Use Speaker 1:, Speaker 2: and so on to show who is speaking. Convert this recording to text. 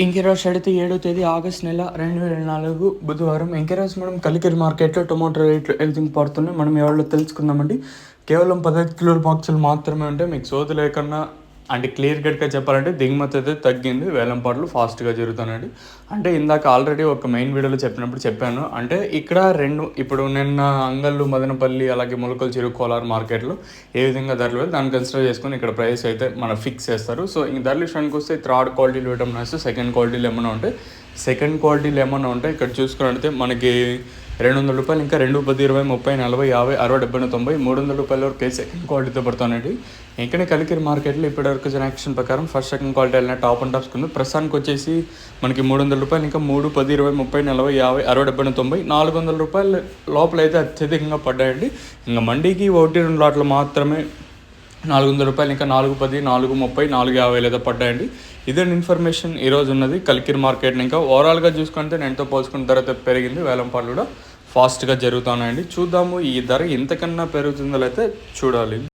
Speaker 1: ఇంకిరోజు అయితే 7వ తేదీ ఆగస్ట్ నెల 2024 బుధవారం. ఇంకిరోజు మనం కలికిరి మార్కెట్లో టొమాటో రేట్లు ఎంత పడుతున్నాయి మనం ఎవరో తెలుసుకుందామండి. కేవలం 15 కిలోల బాక్సులు మాత్రమే ఉంటాయి. మీకు సోది లేకుండా అంటే క్లియర్ కట్గా చెప్పాలంటే దిగుమతి అయితే తగ్గింది. వేలంపాట్లు ఫాస్ట్గా జరుగుతానండి. అంటే ఇందాక ఆల్రెడీ ఒక మెయిన్ వీడియోలో చెప్పాను. అంటే ఇక్కడ ఇప్పుడు నిన్న అంగళ్ళు, మదనపల్లి, అలాగే మొలకలు చెరువు, కోలార్ మార్కెట్లో ఏ విధంగా ధరలు దాన్ని కన్సిడర్ చేసుకొని ఇక్కడ ప్రైస్ అయితే మనం ఫిక్స్ చేస్తారు. సో ఇంక ధరల విషయానికి వస్తే థర్డ్ క్వాలిటీలు ఇవ్వడం వస్తే సెకండ్ క్వాలిటీలు ఏమైనా ఉంటాయి ఇక్కడ చూసుకున్నట్లయితే మనకి 200 రూపాయలు, ఇంకా 2, 10, 20, 30, 40, 50, 60, 70, 90, 300 రూపాయల వరకు సెకండ్ క్వాలిటీతో పడుతున్నాయండి. ఇక్కడ కలికిరి మార్కెట్లో ఇప్పటివరకు జనాక్షన్ ప్రకారం ఫస్ట్ సెకండ్ క్వాలిటీ వెళ్ళిన టాప్ అండ్ టాప్స్ కింద ప్రస్తుతానికి వచ్చేసి మనకి 300 రూపాయలు, ఇంకా 3, 10, 20, 30, 40, 50, 60, 70, 90, 400 రూపాయలు లోపల అయితే అత్యధికంగా పడ్డాయండి. ఇంకా మండీకి 1-2 లాట్లు మాత్రమే 400 రూపాయలు, ఇంకా 4, 10, 4, 30, 4, 50 లేదా పడ్డాయండి. ఇదే ఇన్ఫర్మేషన్ ఈరోజు ఉన్నది కలికిరి మార్కెట్ని. ఇంకా ఓవరాల్గా చూసుకుంటే నేనుతో పోల్చుకున్న ధర అయితే పెరిగింది. వేలంపాట్లు కూడా ఫాస్ట్గా జరుగుతున్నాయండి. చూద్దాము ఈ ధర ఎంతకన్నా పెరుగుతుందో అయితే చూడాలి.